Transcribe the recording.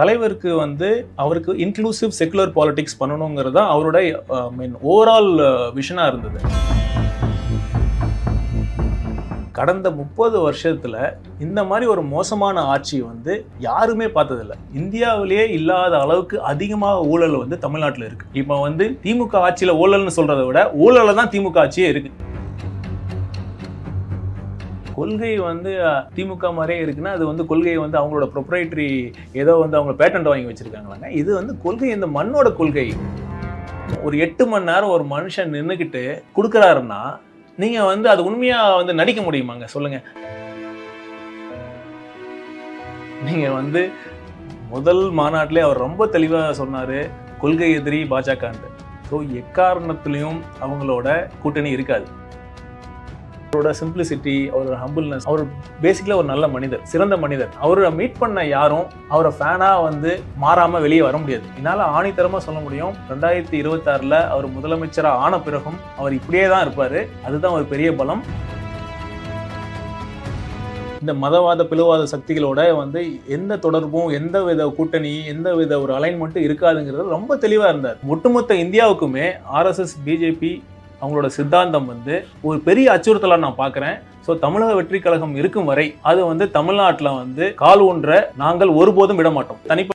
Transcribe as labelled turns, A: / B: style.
A: தலைவருக்கு அவருக்கு inclusive secular politics பண்ணணுங்கிறது தான் அவரோட ஓவரால் விஷனா இருந்தது. கடந்த 30 வருஷத்துல இந்த மாதிரி ஒரு மோசமான ஆட்சி யாருமே பார்த்ததில்லை. இந்தியாவிலேயே இல்லாத அளவுக்கு அதிகமாக ஊழல் தமிழ்நாட்டில் இருக்கு. இப்போ திமுக ஆட்சியில ஊழல்னு சொல்றதை விட ஊழல தான் திமுக ஆட்சியே இருக்கு. கொள்கை திமுக மாதிரியே இருக்குன்னா அது கொள்கை அவங்களோட ப்ரொப்ரைட்டரி ஏதோ அவங்க பேட்டன்ட் வாங்கி வச்சிருக்காங்களாங்க. இது கொள்கை இந்த மண்ணோட கொள்கை. ஒரு 8 மணி நேரம் ஒரு மனுஷன் நின்றுக்கிட்டு கொடுக்குறாருன்னா நீங்க அது உண்மையா நடிக்க முடியுமாங்க? சொல்லுங்க. நீங்க முதல் மாநாட்டிலே அவர் ரொம்ப தெளிவா சொன்னாரு, கொள்கை எதிரி பாஜக. ஸோ எக்காரணத்திலையும் அவங்களோட கூட்டணி இருக்காது. அவரோட சிம்பிளிசிட்டி, அவரோட ஹம்பிள்னஸ், அவர் பேசிக்கலா ஒரு நல்ல மனிதர், சிறந்த மனிதர். அவரை மீட் பண்ண யாரும் அவரை ஃபேனா மாறாம வெளியே வர முடியாது. என்னால ஆணித்தரமா சொல்ல முடியும், 2026ல அவர் முதலமைச்சரா ஆன பிறகும் அவர் இப்படியே தான் இருப்பாரு. அதுதான் ஒரு பெரிய பலம். இந்த மதவாத பிளவாத சக்திகளோட எந்த தொடர்பும், எந்த வித கூட்டணி, எந்த வித ஒரு அலைன்மெண்ட்டும் இருக்காதுங்கிறது ரொம்ப தெளிவா இருந்தார். ஒட்டுமொத்த இந்தியாவுக்குமே RSS, பிஜேபி அவங்களோட சித்தாந்தம் ஒரு பெரிய அச்சுறுத்தலா நான் பார்க்கிறேன். ஸோ தமிழக வெற்றி கழகம் இருக்கும் வரை அது தமிழ்நாட்டில் கால் ஊன்ற நாங்கள் ஒருபோதும் விட மாட்டோம்.